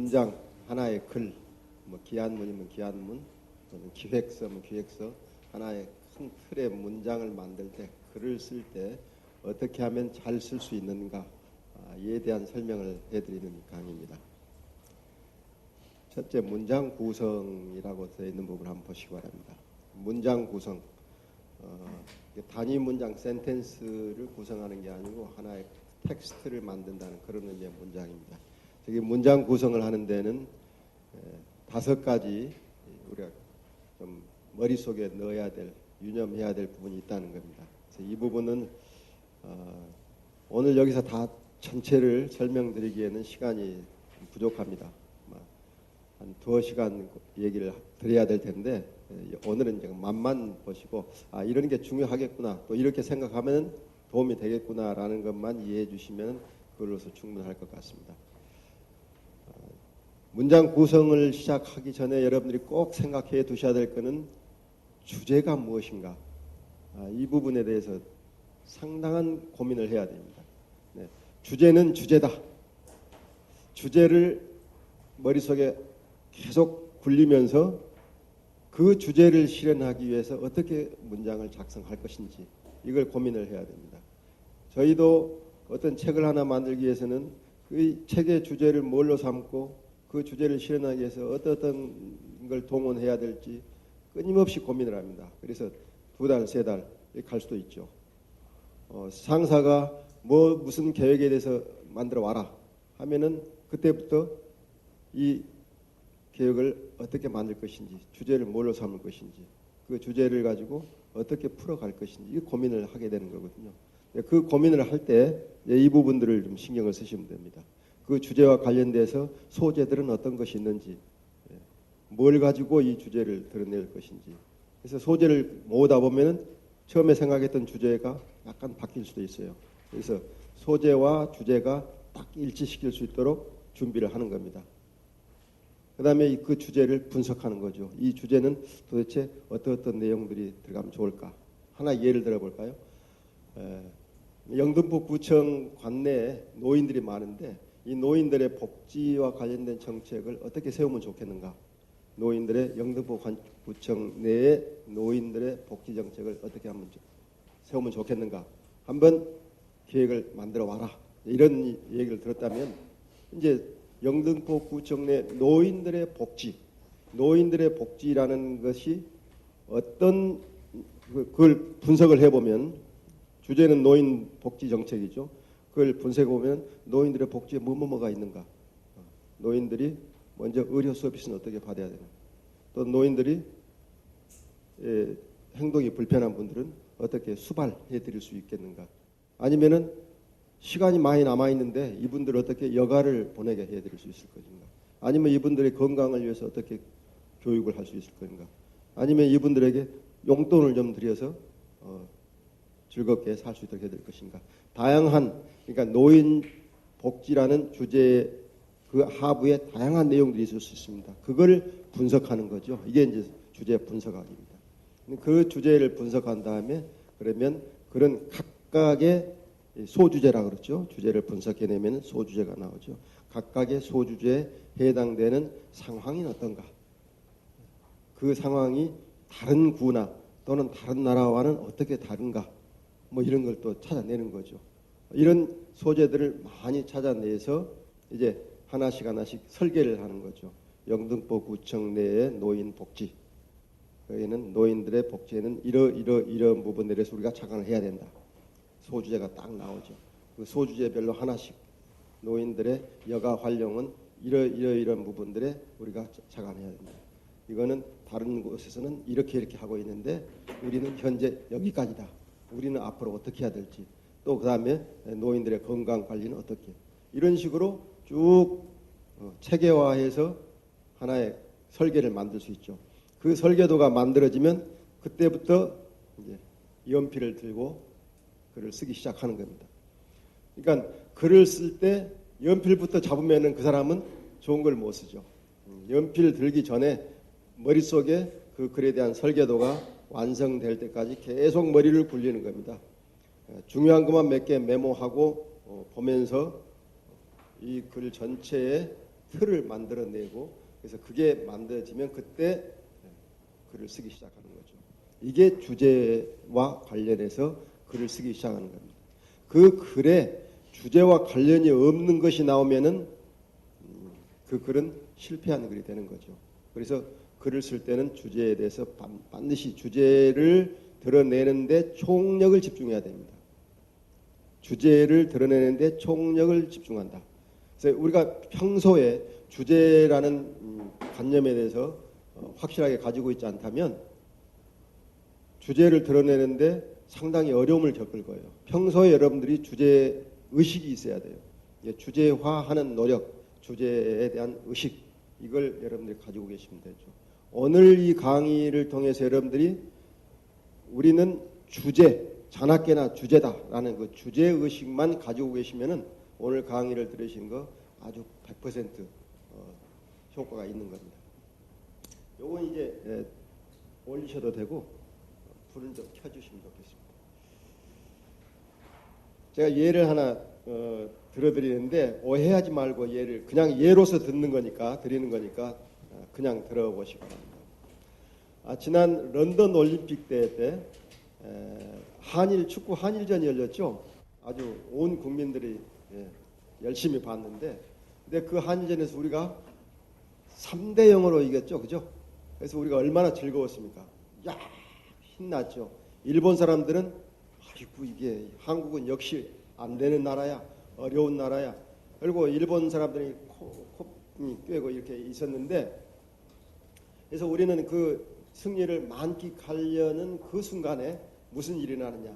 문장 하나의 글, 뭐 기한문이면 기한문, 또는 기획서면 기획서, 하나의 큰 틀의 문장을 만들 때, 글을 쓸 때 어떻게 하면 잘 쓸 수 있는가, 이에 대한 설명을 해드리는 강의입니다. 첫째, 문장 구성이라고 되어 있는 부분을 한번 보시기 바랍니다. 문장 구성, 단위 문장, 센텐스를 구성하는 게 아니고 하나의 텍스트를 만든다는 그런 의미의 문장입니다. 저기 문장 구성을 하는 데는 5가지 우리가 좀 머릿속에 넣어야 될, 유념해야 될 부분이 있다는 겁니다. 그래서 이 부분은 오늘 여기서 다 전체를 설명드리기에는 시간이 부족합니다. 한 2시간 얘기를 드려야 될 텐데 오늘은 이제 맛만 보시고 이런 게 중요하겠구나, 또 이렇게 생각하면 도움이 되겠구나라는 것만 이해해 주시면 그걸로서 충분할 것 같습니다. 문장 구성을 시작하기 전에 여러분들이 꼭 생각해 두셔야 될 것은 주제가 무엇인가, 이 부분에 대해서 상당한 고민을 해야 됩니다. 네. 주제는 주제다. 주제를 머릿속에 계속 굴리면서 그 주제를 실현하기 위해서 어떻게 문장을 작성할 것인지 이걸 고민을 해야 됩니다. 저희도 어떤 책을 하나 만들기 위해서는 그 책의 주제를 뭘로 삼고 그 주제를 실현하기 위해서 어떤 걸 동원해야 될지 끊임없이 고민을 합니다. 그래서 2달, 3달 이렇게 갈 수도 있죠. 상사가 무슨 계획에 대해서 만들어 와라 하면은 그때부터 이 계획을 어떻게 만들 것인지, 주제를 뭘로 삼을 것인지, 그 주제를 가지고 어떻게 풀어갈 것인지 이 고민을 하게 되는 거거든요. 그 고민을 할 때 이 부분들을 좀 신경을 쓰시면 됩니다. 그 주제와 관련돼서 소재들은 어떤 것이 있는지, 뭘 가지고 이 주제를 드러낼 것인지. 그래서 소재를 모으다 보면 처음에 생각했던 주제가 약간 바뀔 수도 있어요. 그래서 소재와 주제가 딱 일치시킬 수 있도록 준비를 하는 겁니다. 그 다음에 그 주제를 분석하는 거죠. 이 주제는 도대체 어떤 내용들이 들어가면 좋을까? 하나 예를 들어볼까요? 영등포 구청 관내에 노인들이 많은데 이 노인들의 복지와 관련된 정책을 어떻게 세우면 좋겠는가? 노인들의 영등포 구청 내에 노인들의 복지 정책을 어떻게 하면 세우면 좋겠는가? 한번 계획을 만들어 와라. 이런 얘기를 들었다면 이제 영등포 구청 내 노인들의 복지라는 것이 어떤 그걸 분석을 해보면 주제는 노인 복지 정책이죠. 그걸 분석해보면 노인들의 복지에 뭐가 있는가. 노인들이 먼저 의료 서비스는 어떻게 받아야 되나. 또 노인들이 행동이 불편한 분들은 어떻게 수발해 드릴 수 있겠는가. 아니면은 시간이 많이 남아있는데 이분들을 어떻게 여가를 보내게 해드릴 수 있을 것인가. 아니면 이분들의 건강을 위해서 어떻게 교육을 할 수 있을 것인가. 아니면 이분들에게 용돈을 좀 들여서 즐겁게 살 수 있도록 해드릴 것인가. 다양한, 그러니까 노인 복지라는 주제의 그 하부에 다양한 내용들이 있을 수 있습니다. 그걸 분석하는 거죠. 이게 이제 주제 분석학입니다. 그 주제를 분석한 다음에 그러면 그런 각각의 소주제라고 그러죠. 주제를 분석해내면 소주제가 나오죠. 각각의 소주제에 해당되는 상황이 어떤가. 그 상황이 다른 구나 또는 다른 나라와는 어떻게 다른가. 뭐 이런 걸 또 찾아내는 거죠. 이런 소재들을 많이 찾아내서 이제 하나씩 설계를 하는 거죠. 영등포 구청 내의 노인 복지. 여기는 노인들의 복지에는 이런 부분들에서 우리가 착안을 해야 된다. 소주제가 딱 나오죠. 그 소주제별로 하나씩 노인들의 여가 활용은 이런 부분들에 우리가 착안해야 된다. 이거는 다른 곳에서는 이렇게 하고 있는데 우리는 현재 여기까지다. 우리는 앞으로 어떻게 해야 될지. 또 그 다음에 노인들의 건강 관리는 어떻게. 이런 식으로 쭉 체계화해서 하나의 설계를 만들 수 있죠. 그 설계도가 만들어지면 그때부터 이제 연필을 들고 글을 쓰기 시작하는 겁니다. 그러니까 글을 쓸 때 연필부터 잡으면은 그 사람은 좋은 걸 못 쓰죠. 연필 들기 전에 머릿속에 그 글에 대한 설계도가 완성될 때까지 계속 머리를 굴리는 겁니다. 중요한 것만 몇 개 메모하고 보면서 이 글 전체에 틀을 만들어내고 그래서 그게 만들어지면 그때 글을 쓰기 시작하는 거죠. 이게 주제와 관련해서 글을 쓰기 시작하는 겁니다. 그 글에 주제와 관련이 없는 것이 나오면은 그 글은 실패한 글이 되는 거죠. 그래서 글을 쓸 때는 주제에 대해서 반드시 주제를 드러내는데 총력을 집중해야 됩니다. 주제를 드러내는데 총력을 집중한다. 그래서 우리가 평소에 주제라는 관념에 대해서 확실하게 가지고 있지 않다면 주제를 드러내는데 상당히 어려움을 겪을 거예요. 평소에 여러분들이 주제 의식이 있어야 돼요. 주제화하는 노력, 주제에 대한 의식, 이걸 여러분들이 가지고 계시면 되죠. 오늘 이 강의를 통해서 여러분들이 우리는 주제, 자나깨나 주제다라는 그 주제 의식만 가지고 계시면은 오늘 강의를 들으신 거 아주 100% 효과가 있는 겁니다. 요건 이제 올리셔도 되고 불은 좀 켜주시면 좋겠습니다. 제가 예를 하나 들어드리는데 오해하지 말고 예를 그냥 예로서 듣는 거니까 드리는 거니까 그냥 들어보시기 바랍니다. 지난 런던 올림픽 대회 때 한일 축구 한일전이 열렸죠. 아주 온 국민들이 열심히 봤는데 근데 그 한일전에서 우리가 3대 0으로 이겼죠. 그죠? 그래서 우리가 얼마나 즐거웠습니까? 야, 신났죠. 일본 사람들은 아이고 이게 한국은 역시 안 되는 나라야. 어려운 나라야. 그리고 일본 사람들이 코 꿰고 이렇게 있었는데 그래서 우리는 그 승리를 만끽하려는 그 순간에 무슨 일이 나느냐.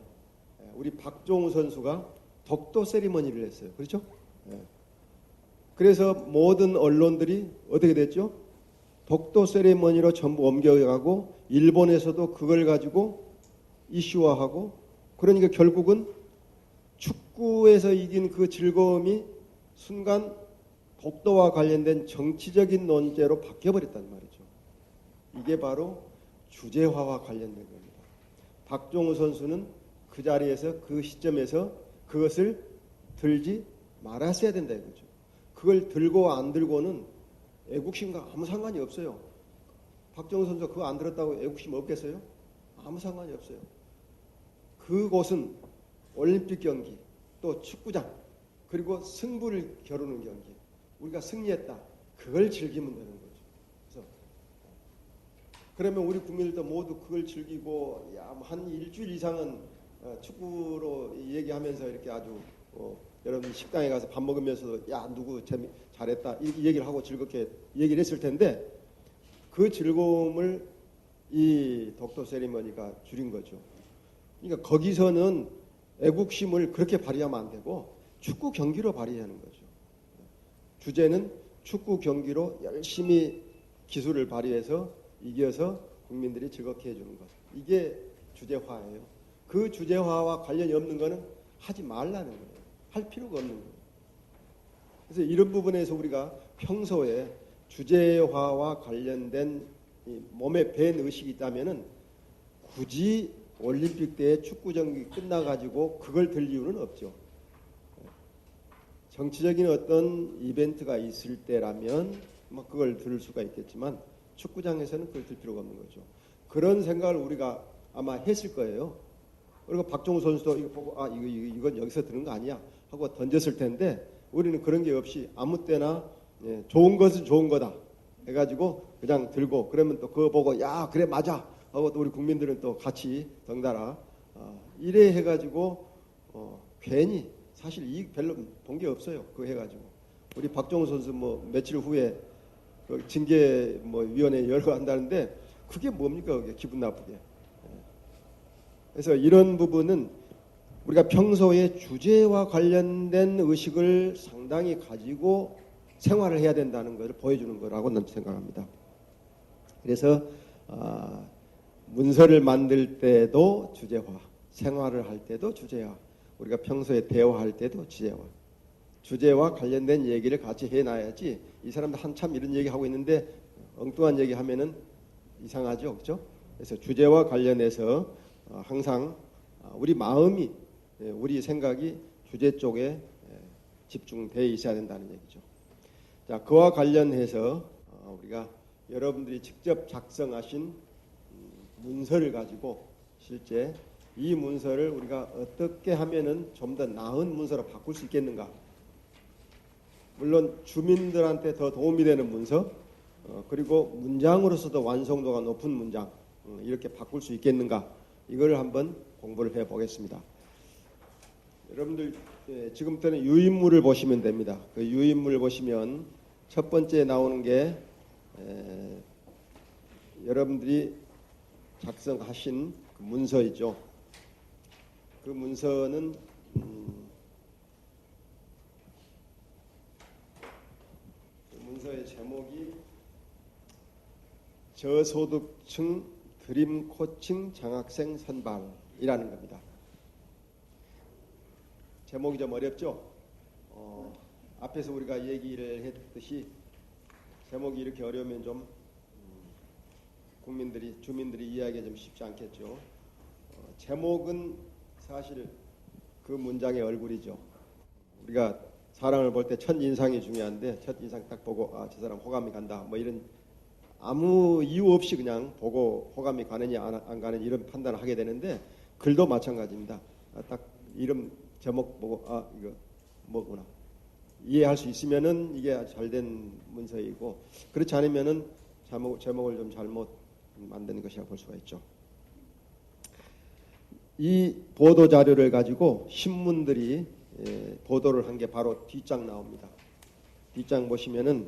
우리 박종우 선수가 독도 세리머니를 했어요. 그렇죠? 그래서 모든 언론들이 어떻게 됐죠? 독도 세리머니로 전부 옮겨가고 일본에서도 그걸 가지고 이슈화하고 그러니까 결국은 축구에서 이긴 그 즐거움이 순간 독도와 관련된 정치적인 논제로 바뀌어버렸단 말이죠. 이게 바로 주제화와 관련된 겁니다. 박종우 선수는 그 자리에서 그 시점에서 그것을 들지 말았어야 된다 이거죠. 그걸 들고 안 들고는 애국심과 아무 상관이 없어요. 박정우 선수가 그거 안 들었다고 애국심 없겠어요? 아무 상관이 없어요. 그곳은 올림픽 경기, 또 축구장, 그리고 승부를 겨루는 경기. 우리가 승리했다. 그걸 즐기면 되는 거죠. 그래서 그러면 우리 국민들도 모두 그걸 즐기고 한 일주일 이상은 축구로 얘기하면서 이렇게 아주 여러분 식당에 가서 밥 먹으면서도 야 누구 잘했다 이 얘기를 하고 즐겁게 얘기를 했을 텐데 그 즐거움을 이 독도 세리머니가 줄인 거죠. 그러니까 거기서는 애국심을 그렇게 발휘하면 안 되고 축구 경기로 발휘하는 거죠. 주제는 축구 경기로 열심히 기술을 발휘해서 이겨서 국민들이 즐겁게 해주는 것. 이게 주제화예요. 그 주제화와 관련이 없는 거는 하지 말라는 거예요. 할 필요가 없는 거예요. 그래서 이런 부분에서 우리가 평소에 주제화와 관련된 몸에 밴 의식이 있다면은 굳이 올림픽 때 축구 경기 끝나가지고 그걸 들 이유는 없죠. 정치적인 어떤 이벤트가 있을 때라면 그걸 들을 수가 있겠지만 축구장에서는 그걸 들 필요가 없는 거죠. 그런 생각을 우리가 아마 했을 거예요. 그리고 박종우 선수도 이거 보고 이건 여기서 드는 거 아니야 하고 던졌을 텐데 우리는 그런 게 없이 아무 때나 좋은 것은 좋은 거다 해가지고 그냥 들고 그러면 또 그거 보고 야 그래 맞아 하고 또 우리 국민들은 또 같이 덩달아 이래 해가지고 괜히 사실 이익 별로 본 게 없어요. 그거 해가지고 우리 박종우 선수 며칠 후에 그 징계 위원회 열거 한다는데 그게 뭡니까 그게 기분 나쁘게. 그래서 이런 부분은 우리가 평소에 주제와 관련된 의식을 상당히 가지고 생활을 해야 된다는 것을 보여주는 거라고 저는 생각합니다. 그래서 문서를 만들 때도 주제화, 생활을 할 때도 주제화, 우리가 평소에 대화할 때도 주제화, 주제와 관련된 얘기를 같이 해놔야지 이 사람들 한참 이런 얘기하고 있는데 엉뚱한 얘기하면은 이상하죠, 그렇죠? 그래서 주제와 관련해서 항상 우리 마음이 우리 생각이 주제 쪽에 집중되어 있어야 된다는 얘기죠. 자, 그와 관련해서 우리가 여러분들이 직접 작성하신 문서를 가지고 실제 이 문서를 우리가 어떻게 하면은 좀 더 나은 문서로 바꿀 수 있겠는가? 물론 주민들한테 더 도움이 되는 문서, 그리고 문장으로서도 완성도가 높은 문장, 이렇게 바꿀 수 있겠는가? 이걸 한번 공부를 해 보겠습니다. 여러분들 지금부터는 유인물을 보시면 됩니다. 그 유인물 보시면 첫 번째 나오는 게 여러분들이 작성하신 그 문서이죠. 그 문서는 문서의 제목이 저소득층 드림 코칭 장학생 선발이라는 겁니다. 제목이 좀 어렵죠? 앞에서 우리가 얘기를 했듯이 제목이 이렇게 어려우면 좀 주민들이 이해하기가 좀 쉽지 않겠죠. 제목은 사실 그 문장의 얼굴이죠. 우리가 사람을 볼 때 첫 인상이 중요한데 첫 인상 딱 보고 저 사람 호감이 간다 뭐 이런 아무 이유 없이 그냥 보고 호감이 가느냐 안 가느냐 이런 판단을 하게 되는데 글도 마찬가지입니다. 딱 이름 제목 보고 이거 뭐구나 이해할 수 있으면은 이게 잘된 문서이고 그렇지 않으면은 제목을 좀 잘못 만드는 것이라고 볼 수가 있죠. 이 보도 자료를 가지고 신문들이 보도를 한 게 바로 뒷장 나옵니다. 뒷장 보시면은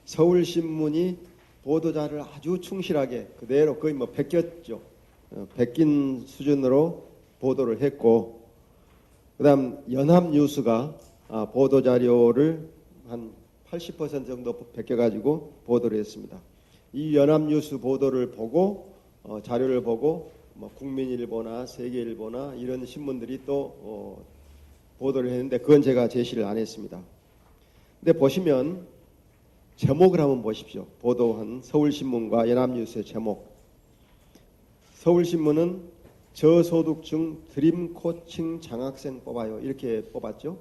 서울신문이 보도 자료를 아주 충실하게 그대로 거의 뭐 베꼈죠. 베낀 수준으로 보도를 했고, 그다음 연합뉴스가 보도 자료를 한 80% 정도 베껴가지고 보도를 했습니다. 이 연합뉴스 보도를 보고 자료를 보고 뭐 국민일보나 세계일보나 이런 신문들이 또 보도를 했는데 그건 제가 제시를 안 했습니다. 근데 보시면 제목을 한번 보십시오. 보도한 서울신문과 연합뉴스의 제목. 서울신문은 저소득층 드림 코칭 장학생 뽑아요. 이렇게 뽑았죠.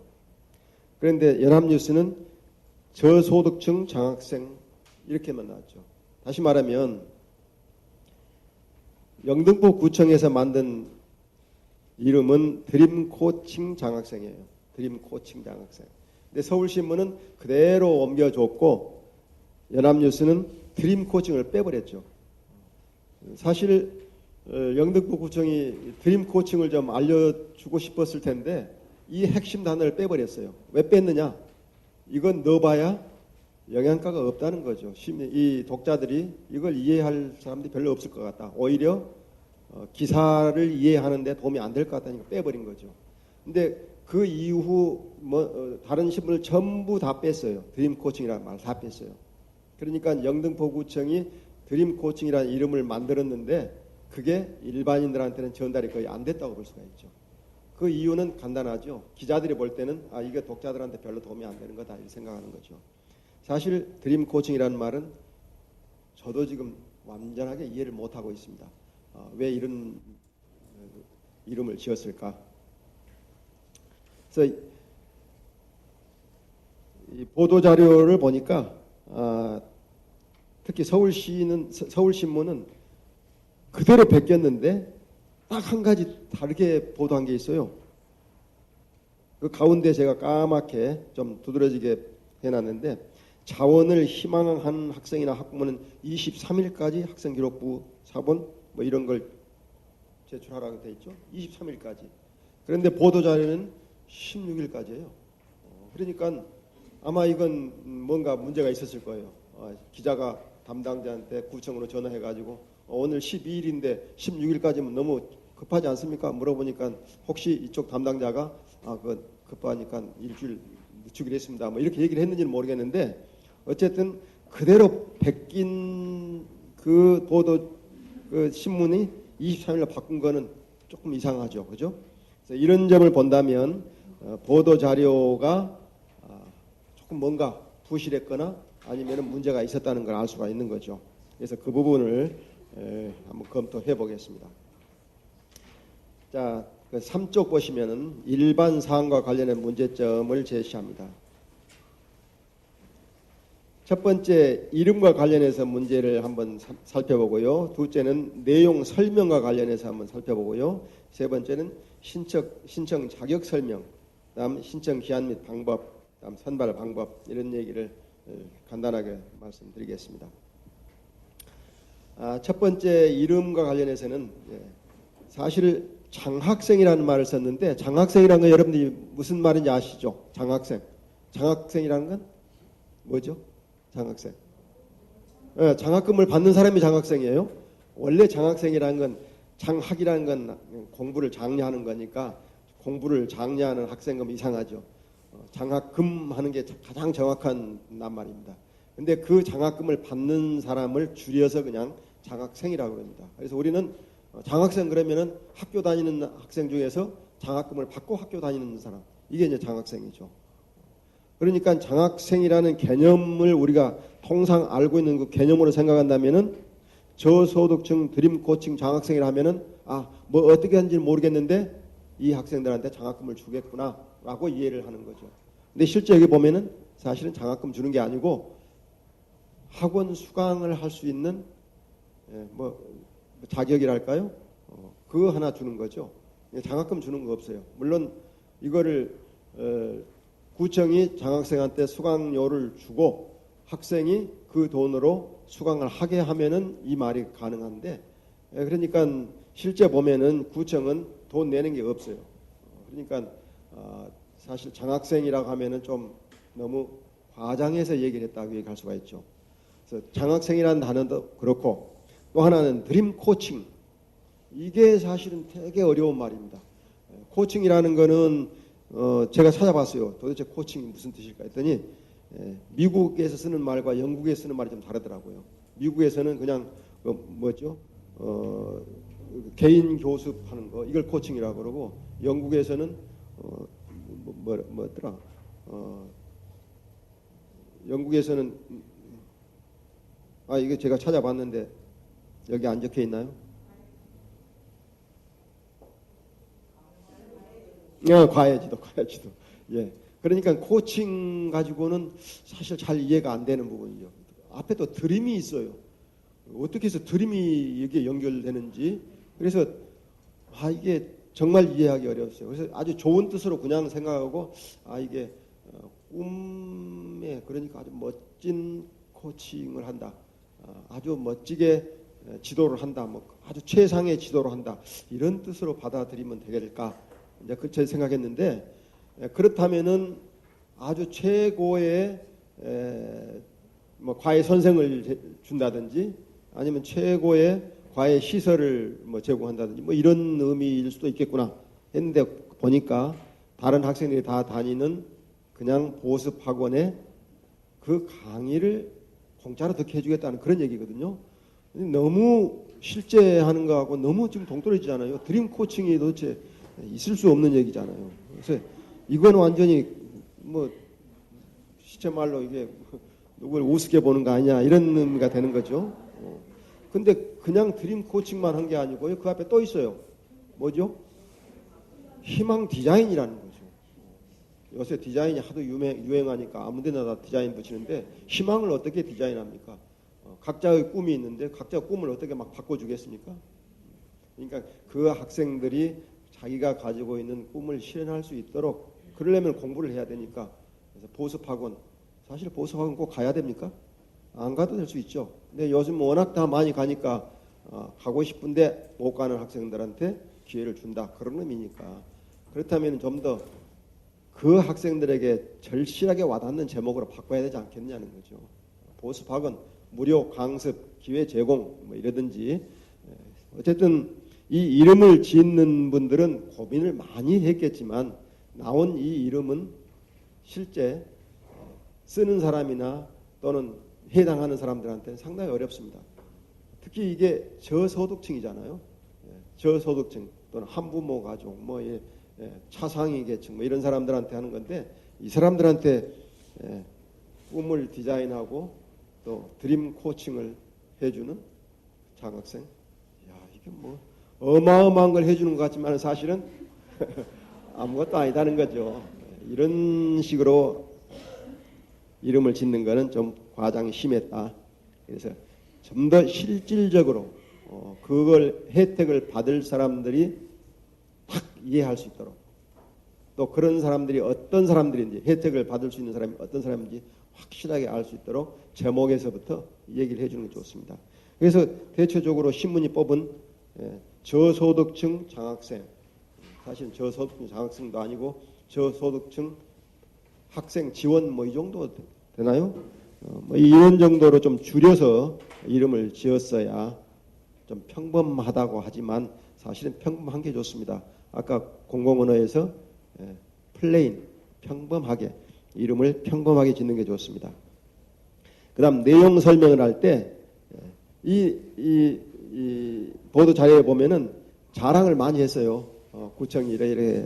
그런데 연합뉴스는 저소득층 장학생 이렇게만 나왔죠. 다시 말하면 영등포 구청에서 만든 이름은 드림 코칭 장학생이에요. 드림 코칭 장학생. 근데 서울신문은 그대로 옮겨줬고 연합뉴스는 드림 코칭을 빼버렸죠. 사실 영등포 구청이 드림 코칭을 좀 알려주고 싶었을 텐데 이 핵심 단어를 빼버렸어요. 왜 뺐느냐? 이건 넣어봐야 영양가가 없다는 거죠. 이 독자들이 이걸 이해할 사람들이 별로 없을 것 같다. 오히려 기사를 이해하는데 도움이 안 될 것 같다니까 빼버린 거죠. 근데 그 이후 다른 신문을 전부 다 뺐어요. 드림 코칭이라는 말 다 뺐어요. 그러니까 영등포구청이 드림 코칭이라는 이름을 만들었는데 그게 일반인들한테는 전달이 거의 안 됐다고 볼 수가 있죠. 그 이유는 간단하죠. 기자들이 볼 때는 이게 독자들한테 별로 도움이 안 되는 거다 이렇게 생각하는 거죠. 사실 드림 코칭이라는 말은 저도 지금 완전하게 이해를 못하고 있습니다. 왜 이런 이름을 지었을까? 그래서 이 보도자료를 보니까 특히 서울신문은 그대로 베꼈는데 딱 한 가지 다르게 보도한 게 있어요. 그 가운데 제가 까맣게 좀 두드러지게 해놨는데 자원을 희망한 학생이나 학부모는 23일까지 학생기록부 사본 뭐 이런 걸 제출하라고 돼 있죠. 23일까지. 그런데 보도자료는 16일까지예요. 그러니까 아마 이건 뭔가 문제가 있었을 거예요. 기자가 담당자한테 구청으로 전화해가지고 오늘 12일인데 16일까지면 너무 급하지 않습니까? 물어보니까 혹시 이쪽 담당자가 그 급하니까 일주일 늦추기로 했습니다. 뭐 이렇게 얘기를 했는지는 모르겠는데 어쨌든 그대로 베낀 그 보도 그 신문이 23일로 바꾼 거는 조금 이상하죠. 그죠? 그래서 이런 점을 본다면 보도 자료가 조금 뭔가 부실했거나 아니면 문제가 있었다는 걸 알 수가 있는 거죠. 그래서 그 부분을 한번 검토해 보겠습니다. 자, 3쪽 보시면은 일반 사항과 관련된 문제점을 제시합니다. 첫 번째 이름과 관련해서 문제를 한번 살펴보고요. 둘째는 내용 설명과 관련해서 한번 살펴보고요. 세 번째는 신청 자격 설명, 다음 신청 기한 및 방법, 다음 선발 방법 이런 얘기를 간단하게 말씀드리겠습니다. 첫 번째 이름과 관련해서는 사실 장학생이라는 말을 썼는데 장학생이라는 건 여러분들이 무슨 말인지 아시죠? 장학생. 장학생이라는 건 뭐죠? 장학생. 장학금을 받는 사람이 장학생이에요. 원래 장학생이라는 건 장학이라는 건 공부를 장려하는 거니까 공부를 장려하는 학생금 이상하죠. 장학금 하는 게 가장 정확한 낱말입니다. 근데 그 장학금을 받는 사람을 줄여서 그냥 장학생이라고 합니다. 그래서 우리는 장학생 그러면은 학교 다니는 학생 중에서 장학금을 받고 학교 다니는 사람, 이게 이제 장학생이죠. 그러니까 장학생이라는 개념을 우리가 통상 알고 있는 그 개념으로 생각한다면은 저소득층 드림 코칭 장학생이라 하면은 뭐 어떻게 하는지 모르겠는데 이 학생들한테 장학금을 주겠구나라고 이해를 하는 거죠. 근데 실제 여기 보면은 사실은 장학금 주는 게 아니고 학원 수강을 할 수 있는 뭐 자격이랄까요? 그거 하나 주는 거죠. 장학금 주는 거 없어요. 물론 이거를 구청이 장학생한테 수강료를 주고 학생이 그 돈으로 수강을 하게 하면은 이 말이 가능한데, 그러니까 실제 보면은 구청은 돈 내는 게 없어요. 그러니까 사실 장학생이라고 하면은 좀 너무 과장해서 얘기를 했다고 얘기할 수가 있죠. 그래서 장학생이라는 단어도 그렇고 또 하나는 드림 코칭. 이게 사실은 되게 어려운 말입니다. 코칭이라는 거는 제가 찾아봤어요. 도대체 코칭이 무슨 뜻일까 했더니 미국에서 쓰는 말과 영국에서 쓰는 말이 좀 다르더라고요. 미국에서는 그냥 뭐죠? 개인 교습하는 거 이걸 코칭이라고 그러고 영국에서는 뭐더라? 영국에서는 이게 제가 찾아봤는데 여기 안 적혀 있나요? 과외지도. 예. 그러니까 코칭 가지고는 사실 잘 이해가 안 되는 부분이죠. 앞에 또 드림이 있어요. 어떻게 해서 드림이 여기에 연결되는지. 그래서 이게 정말 이해하기 어려웠어요. 그래서 아주 좋은 뜻으로 그냥 생각하고 이게 꿈에 그러니까 아주 멋진 코칭을 한다. 아주 멋지게 지도를 한다. 뭐 아주 최상의 지도를 한다. 이런 뜻으로 받아들이면 되겠을까? 이제 그렇게 생각했는데 그렇다면은 아주 최고의 뭐 과외 선생을 준다든지 아니면 최고의 과외 시설을 뭐 제공한다든지 뭐 이런 의미일 수도 있겠구나 했는데 보니까 다른 학생들이 다 다니는 그냥 보습 학원에 그 강의를 공짜로 듣게 해주겠다는 그런 얘기거든요. 너무 실제 하는 거하고 너무 지금 동떨어지잖아요. 드림 코칭이 도대체 있을 수 없는 얘기잖아요. 그래서 이건 완전히 뭐 시체 말로 이게 누굴 우습게 보는 거 아니냐 이런 의미가 되는 거죠. 근데 그냥 드림 코칭만 한 게 아니고요. 그 앞에 또 있어요. 뭐죠? 희망 디자인이라는 거죠. 요새 디자인이 하도 유행하니까 아무 데나 다 디자인 붙이는데 희망을 어떻게 디자인합니까? 각자의 꿈이 있는데 각자 꿈을 어떻게 막 바꿔주겠습니까? 그러니까 그 학생들이 자기가 가지고 있는 꿈을 실현할 수 있도록 그러려면 공부를 해야 되니까 그래서 보습학원 사실 보습학원 꼭 가야 됩니까? 안 가도 될 수 있죠. 근데 요즘 워낙 다 많이 가니까 가고 싶은데 못 가는 학생들한테 기회를 준다 그런 의미니까 그렇다면 좀 더 그 학생들에게 절실하게 와닿는 제목으로 바꿔야 되지 않겠냐는 거죠. 보습학원 무료 강습 기회 제공 뭐 이러든지 어쨌든 이 이름을 짓는 분들은 고민을 많이 했겠지만 나온 이 이름은 실제 쓰는 사람이나 또는 해당하는 사람들한테는 상당히 어렵습니다. 특히 이게 저소득층이잖아요. 저소득층 또는 한부모 가족, 차상위 계층 이런 사람들한테 하는 건데 이 사람들한테 꿈을 디자인하고 또 드림 코칭을 해주는 장학생. 이게 뭐 어마어마한 걸 해주는 것 같지만 사실은 아무것도 아니다는 거죠. 이런 식으로 이름을 짓는 거는 좀 과장이 심했다. 그래서 좀 더 실질적으로 그걸 혜택을 받을 사람들이 딱 이해할 수 있도록, 또 그런 사람들이 어떤 사람들인지, 혜택을 받을 수 있는 사람이 어떤 사람인지 확실하게 알 수 있도록 제목에서부터 얘기를 해주는 게 좋습니다. 그래서 대체적으로 신문이 뽑은 저소득층 장학생, 사실 저소득층 장학생도 아니고 저소득층 학생 지원 뭐 이 정도 되나요? 뭐 이런 정도로 좀 줄여서 이름을 지었어야 좀 평범하다고 하지만 사실은 평범한 게 좋습니다. 아까 공공언어에서 플레인, 평범하게, 이름을 평범하게 짓는 게 좋습니다. 그 다음 내용 설명을 할 때 이 보도 자료에 보면은 자랑을 많이 했어요. 구청이 이래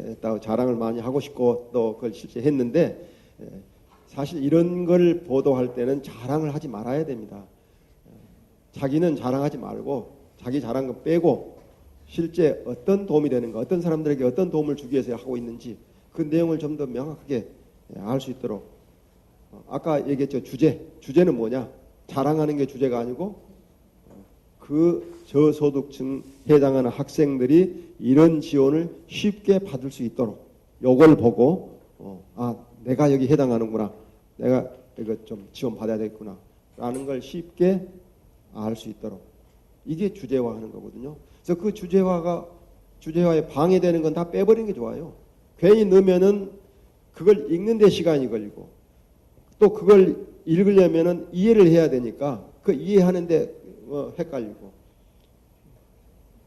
했다고 자랑을 많이 하고 싶고 또 그걸 실제 했는데, 사실 이런 걸 보도할 때는 자랑을 하지 말아야 됩니다. 자기는 자랑하지 말고 자기 자랑은 빼고 실제 어떤 도움이 되는가, 어떤 사람들에게 어떤 도움을 주기 위해서 하고 있는지 그 내용을 좀 더 명확하게 알 수 있도록. 아까 얘기했죠. 주제는 뭐냐? 자랑하는 게 주제가 아니고 그 저소득층 해당하는 학생들이 이런 지원을 쉽게 받을 수 있도록 요걸 보고 내가 여기 해당하는구나, 내가 이거 좀 지원 받아야 되겠구나 라는 걸 쉽게 알 수 있도록, 이게 주제화하는 거거든요. 그래서 그 주제화에 방해되는 건 다 빼버리는 게 좋아요. 괜히 넣으면은 그걸 읽는 데 시간이 걸리고 또 그걸 읽으려면은 이해를 해야 되니까 그 이해하는데 헷갈리고,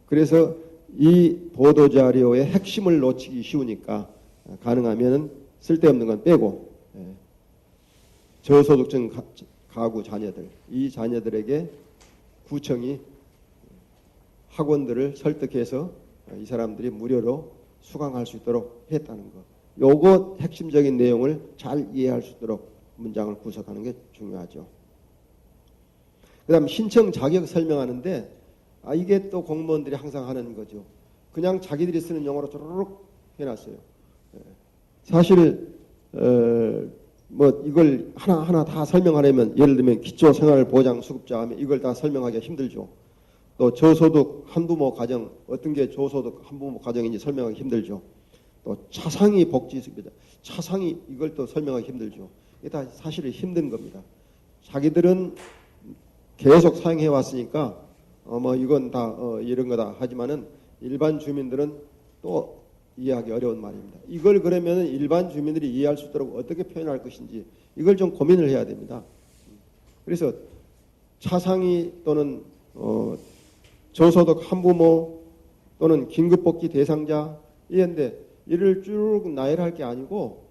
그래서 이 보도자료의 핵심을 놓치기 쉬우니까 가능하면 쓸데없는 건 빼고 저소득층 가구 자녀들, 이 자녀들에게 구청이 학원들을 설득해서 이 사람들이 무료로 수강할 수 있도록 했다는 것, 요거 핵심적인 내용을 잘 이해할 수 있도록 문장을 구성하는 게 중요하죠. 그 다음 신청 자격 설명하는데 이게 또 공무원들이 항상 하는 거죠. 그냥 자기들이 쓰는 용어로 쪼르륵 해놨어요. 사실 뭐 이걸 하나하나 다 설명하려면, 예를 들면 기초생활보장수급자 하면 이걸 다 설명하기가 힘들죠. 또 저소득 한부모 가정, 어떤 게 저소득 한부모 가정인지 설명하기 힘들죠. 또 차상위 복지수급자, 차상위, 이걸 또 설명하기 힘들죠. 이게 다 사실은 힘든 겁니다. 자기들은 계속 사용해 왔으니까 뭐 이건 다 이런 거다 하지만은 일반 주민들은 또 이해하기 어려운 말입니다. 이걸 그러면 일반 주민들이 이해할 수 있도록 어떻게 표현할 것인지 이걸 좀 고민을 해야 됩니다. 그래서 차상위 또는 저소득 한부모 또는 긴급복지 대상자 이런데 이를 쭉 나열할 게 아니고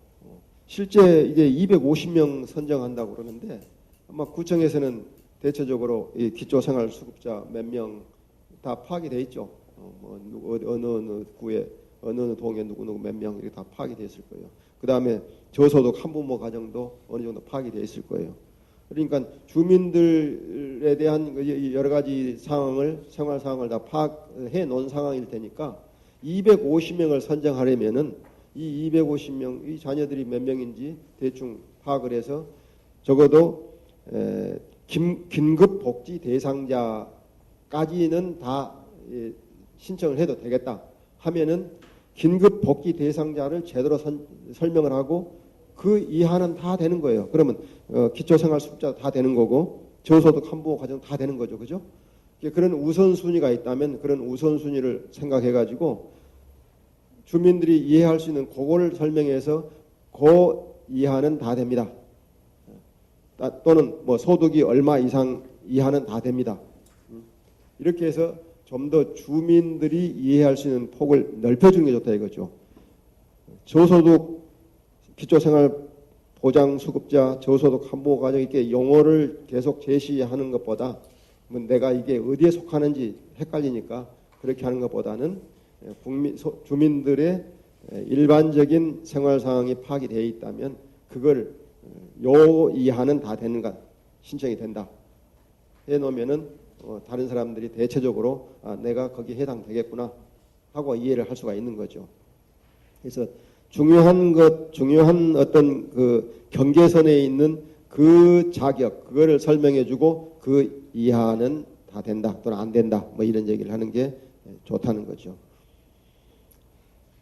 실제 이게 250명 선정한다고 그러는데 아마 구청에서는 대체적으로 이 기초생활수급자 몇 명 다 파악이 돼 있죠. 어느 구에 어느 동에 누구 몇 명 이렇게 다 파악이 돼 있을 거예요. 그 다음에 저소득 한부모 가정도 어느 정도 파악이 돼 있을 거예요. 그러니까 주민들에 대한 여러 가지 상황을, 생활 상황을 다 파악해 놓은 상황일 테니까 250명을 선정하려면은 이 250명, 이 자녀들이 몇 명인지 대충 파악을 해서 적어도 긴급 복지 대상자까지는 다 신청을 해도 되겠다 하면은 긴급 복지 대상자를 제대로 설명을 하고 그 이하는 다 되는 거예요. 그러면 기초생활수급자 다 되는 거고 저소득 한부모 가정 다 되는 거죠, 그죠? 그런 우선순위가 있다면 그런 우선순위를 생각해가지고 주민들이 이해할 수 있는 그거를 설명해서 그 이하는 다 됩니다. 또는 뭐 소득이 얼마 이상 이하는 다 됩니다. 이렇게 해서 좀 더 주민들이 이해할 수 있는 폭을 넓혀주는 게 좋다 이거죠. 저소득 기초생활보장수급자, 저소득 한부모 가정 이렇게 용어를 계속 제시하는 것보다 내가 이게 어디에 속하는지 헷갈리니까 그렇게 하는 것보다는 주민들의 일반적인 생활 상황이 파악이 되어 있다면 그걸 요 이하는 다 되는가 신청이 된다 해놓으면은 다른 사람들이 대체적으로 내가 거기에 해당되겠구나 하고 이해를 할 수가 있는 거죠. 그래서 중요한 어떤 그 경계선에 있는 그 자격 그거를 설명해주고 그 이하는 다 된다 또는 안 된다 뭐 이런 얘기를 하는 게 좋다는 거죠.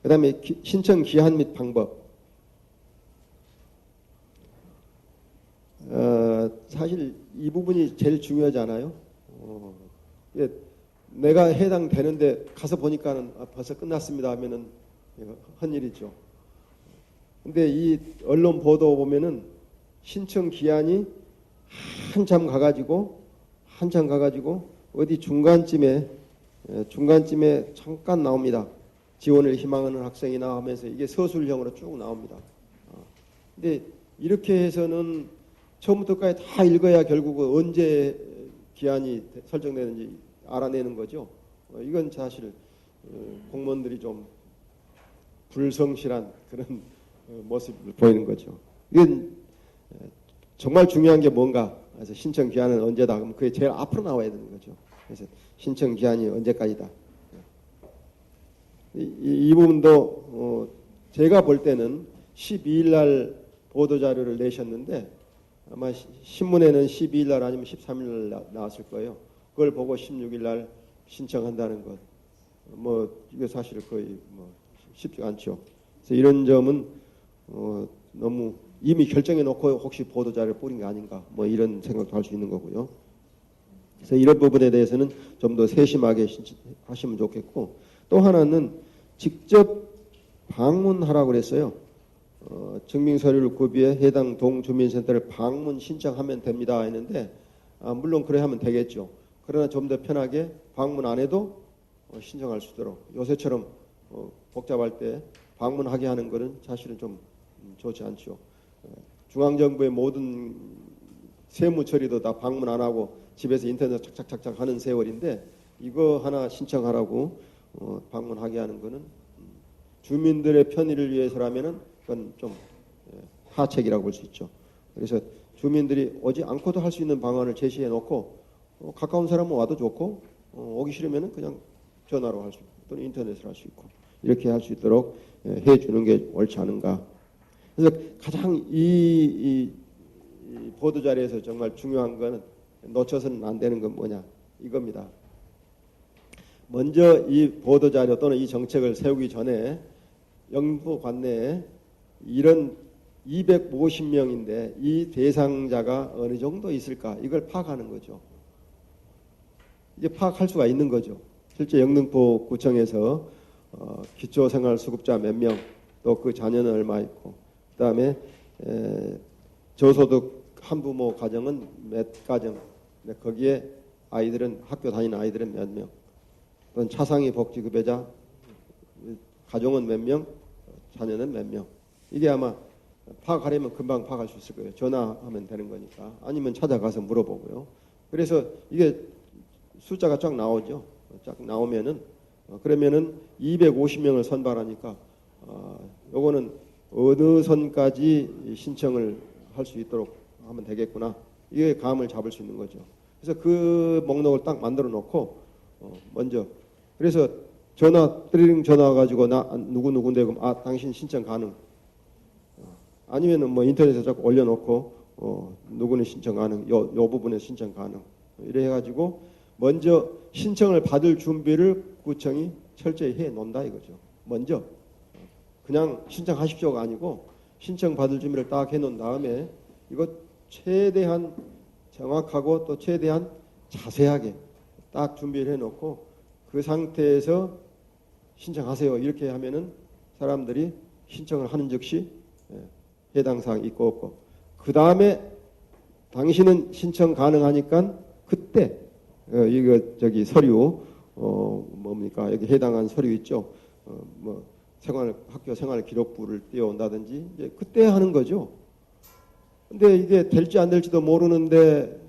그다음에 신청 기한 및 방법. 사실 이 부분이 제일 중요하잖아요. 내가 해당되는데 가서 보니까는 벌써 끝났습니다 하면은 헛일이죠. 근데 이 언론 보도 보면은 신청 기한이 한참 가가지고 어디 중간쯤에 잠깐 나옵니다. 지원을 희망하는 학생이나 하면서 이게 서술형으로 쭉 나옵니다. 근데 이렇게 해서는 처음부터까지 다 읽어야 결국 언제 기한이 설정되는지 알아내는 거죠. 이건 사실 공무원들이 좀 불성실한 그런 모습을 보이는 거죠. 이건 정말 중요한 게 뭔가. 그래서 신청 기한은 언제다. 그럼 그게 제일 앞으로 나와야 되는 거죠. 그래서 신청 기한이 언제까지다. 이 부분도 제가 볼 때는 12일 날 보도 자료를 내셨는데 아마 신문에는 12일 날 아니면 13일 날 나왔을 거예요. 그걸 보고 16일 날 신청한다는 것. 뭐 이게 사실 거의 뭐 쉽지가 않죠. 그래서 이런 점은 너무 이미 결정해 놓고 혹시 보도 자료를 뿌린 게 아닌가 뭐 이런 생각도 할 수 있는 거고요. 그래서 이런 부분에 대해서는 좀 더 세심하게 하시면 좋겠고 또 하나는 직접 방문하라고 그랬어요. 증명 서류를 구비해 해당 동주민센터를 방문 신청하면 됩니다 했는데 물론 그래 하면 되겠죠. 그러나 좀 더 편하게 방문 안 해도 신청할 수 있도록 요새처럼 복잡할 때 방문하게 하는 것은 사실은 좀 좋지 않죠. 중앙정부의 모든 세무 처리도 다 방문 안 하고 집에서 인터넷 착착착착 하는 세월인데 이거 하나 신청하라고 방문하게 하는 것은 주민들의 편의를 위해서라면은 그건 좀 하책이라고 볼 수 있죠. 그래서 주민들이 오지 않고도 할 수 있는 방안을 제시해 놓고 가까운 사람은 와도 좋고 오기 싫으면은 그냥 전화로 할 수 있고 또는 인터넷으로 할 수 있고 이렇게 할 수 있도록 해주는 게 옳지 않은가. 그래서 가장 이 보도 자료에서 정말 중요한 거는 놓쳐서는 안 되는 건 뭐냐 이겁니다. 먼저 이 보도 자료 또는 이 정책을 세우기 전에 영등포 관내에 이런 250명인데 이 대상자가 어느 정도 있을까 이걸 파악하는 거죠. 이제 파악할 수가 있는 거죠. 실제 영등포 구청에서 기초생활수급자 몇 명, 또 그 자녀는 얼마 있고, 그 다음에 저소득 한부모 가정은 몇 가정, 거기에 아이들은 학교 다니는 아이들은 몇 명, 또는 차상위 복지급여자 가정은 몇 명, 자녀는 몇 명. 이게 아마 파악하려면 금방 파악할 수 있을 거예요. 전화하면 되는 거니까. 아니면 찾아가서 물어보고요. 그래서 이게 숫자가 쫙 나오죠. 쫙 나오면은 그러면은 250명을 선발하니까 요거는 어느 선까지 신청을 할 수 있도록 하면 되겠구나. 이게 감을 잡을 수 있는 거죠. 그래서 그 목록을 딱 만들어 놓고 먼저 그래서 뜨링 전화 가지고 나 누구인데 그럼 당신 신청 가능. 아니면은 뭐 인터넷에 자꾸 올려놓고 누구는 신청 가능. 요 부분에 신청 가능. 이래 해가지고 먼저 신청을 받을 준비를 구청이 철저히 해 놓는다 이거죠. 먼저 그냥 신청하십시오가 아니고 신청 받을 준비를 딱 해 놓은 다음에 이거 최대한 정확하고 또 최대한 자세하게 딱 준비를 해 놓고 그 상태에서 신청하세요. 이렇게 하면은 사람들이 신청을 하는 즉시 해당 사항 있고 없고 그 다음에 당신은 신청 가능하니까 그때 이거 서류 뭡니까 여기 해당한 서류 있죠. 뭐 학교 생활 기록부를 띄워온다든지 이제 그때 하는 거죠. 근데 이게 될지 안 될지도 모르는데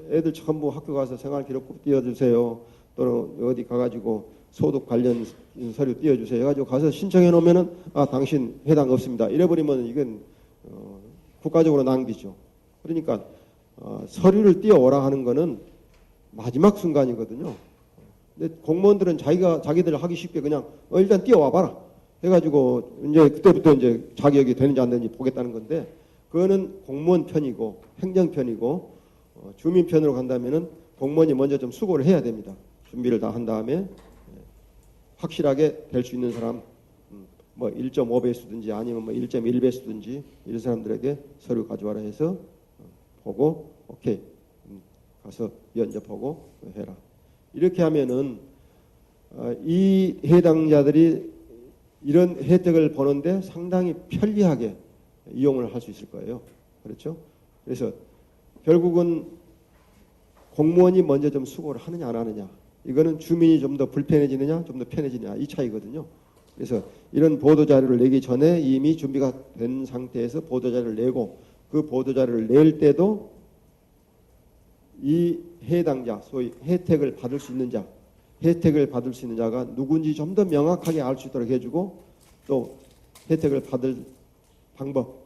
애들 전부 학교 가서 생활 기록부 띄워주세요. 또는 어디 가가지고 소득 관련 서류 띄워주세요. 해가지고 가서 신청해 놓으면은 당신 해당 없습니다. 이래버리면 이건 국가적으로 낭비죠. 그러니까 서류를 띄워오라 하는 거는 마지막 순간이거든요. 근데 공무원들은 자기들 하기 쉽게 그냥 일단 띄워와봐라 해가지고 이제 그때부터 이제 자격이 되는지 안 되는지 보겠다는 건데 그거는 공무원 편이고 행정 편이고 주민 편으로 간다면은 공무원이 먼저 좀 수고를 해야 됩니다. 준비를 다 한 다음에 확실하게 될 수 있는 사람 뭐 1.5배수든지 아니면 뭐 1.1배수든지 이런 사람들에게 서류 가져와라 해서 보고 오케이 가서 면접하고 해라. 이렇게 하면은 이 해당자들이 이런 혜택을 보는데 상당히 편리하게 이용을 할 수 있을 거예요. 그렇죠? 그래서 결국은 공무원이 먼저 좀 수고를 하느냐 안 하느냐, 이거는 주민이 좀 더 불편해지느냐 좀 더 편해지느냐 이 차이거든요. 그래서 이런 보도자료를 내기 전에 이미 준비가 된 상태에서 보도자료를 내고 그 보도자료를 낼 때도 이 해당자, 소위 혜택을 받을 수 있는 자, 혜택을 받을 수 있는 자가 누군지 좀 더 명확하게 알 수 있도록 해주고 또 혜택을 받을 방법,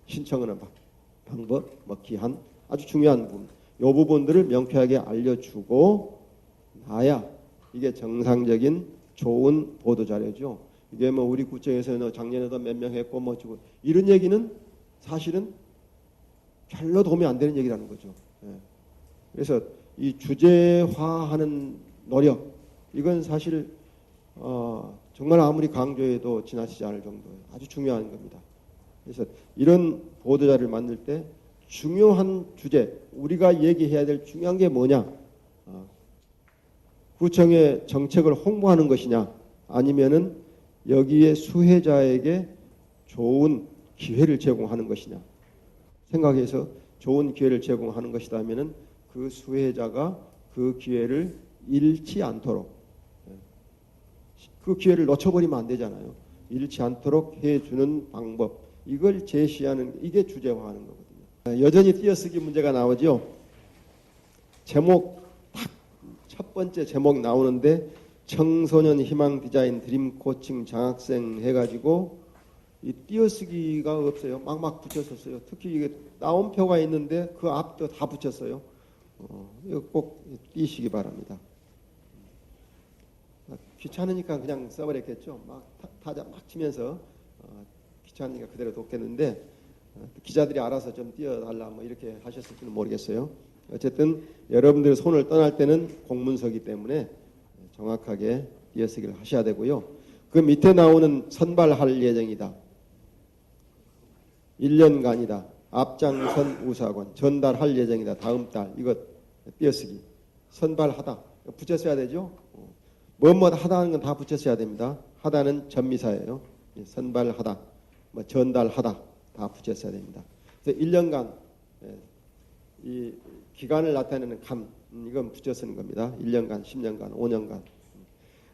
신청하는 방법, 뭐 기한, 아주 중요한 부분, 이 부분들을 명쾌하게 알려주고 나야 이게 정상적인 좋은 보도자료죠. 이게 뭐 우리 구청에서는 작년에도 몇 명 했고 뭐 주고 이런 얘기는 사실은 별로 도움이 안 되는 얘기라는 거죠. 그래서 이 주제화하는 노력, 이건 사실 정말 아무리 강조해도 지나치지 않을 정도의 아주 중요한 겁니다. 그래서 이런 보도자료를 만들 때 중요한 주제, 우리가 얘기해야 될 중요한 게 뭐냐, 구청의 정책을 홍보하는 것이냐, 아니면은 여기에 수혜자에게 좋은 기회를 제공하는 것이냐 생각해서 좋은 기회를 제공하는 것이라면은 그 수혜자가 그 기회를 잃지 않도록, 그 기회를 놓쳐버리면 안 되잖아요. 잃지 않도록 해주는 방법, 이걸 제시하는, 이게 주제화하는 거거든요. 여전히 띄어쓰기 문제가 나오죠. 제목 딱 첫 번째 제목 나오는데 청소년 희망 디자인 드림 코칭 장학생 해가지고 이 띄어쓰기가 없어요. 막막 붙였었어요. 특히 이게 따옴표가 있는데 그 앞도 다 붙였어요. 이거 꼭 띄시기 바랍니다. 귀찮으니까 그냥 써버렸겠죠. 막 타자 막 치면서 귀찮으니까 그대로 뒀겠는데 기자들이 알아서 좀 띄워달라 뭐 이렇게 하셨을지는 모르겠어요. 어쨌든 여러분들 손을 떠날 때는 공문서기 때문에 정확하게 띄어쓰기를 하셔야 되고요. 그 밑에 나오는 선발할 예정이다, 1년간이다, 앞장선 우사관, 전달할 예정이다, 다음 달, 이것 띄어쓰기, 선발하다 붙였어야 되죠. 뭐뭐 하다는 건 다 붙였어야 됩니다. 하다는 전미사예요. 선발하다, 뭐 전달하다 다 붙였어야 됩니다. 그래서 1년간 이 기간을 나타내는 감, 이건 붙여 쓰는 겁니다. 1년간, 10년간, 5년간.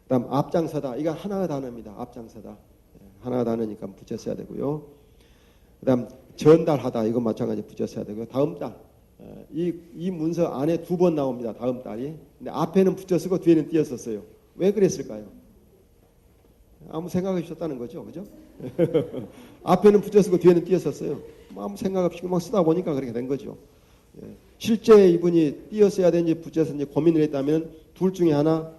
그다음 앞장서다, 이건 하나의 단어입니다. 앞장서다, 하나의 단어니까 붙여 써야 되고요. 그다음 전달하다, 이건 마찬가지 붙여 써야 되고요. 다음 달, 이 문서 안에 2번 나옵니다. 다음 달이. 근데 앞에는 붙여 쓰고 뒤에는 띄어 썼어요. 왜 그랬을까요? 아무 생각 없이 썼다는 거죠, 그죠? 앞에는 붙여 쓰고 뒤에는 띄어 썼어요. 아무 생각 없이 막 쓰다 보니까 그렇게 된 거죠. 실제 이분이 띄어 써야 되는지 붙여 썼는지 고민을 했다면 둘 중에 하나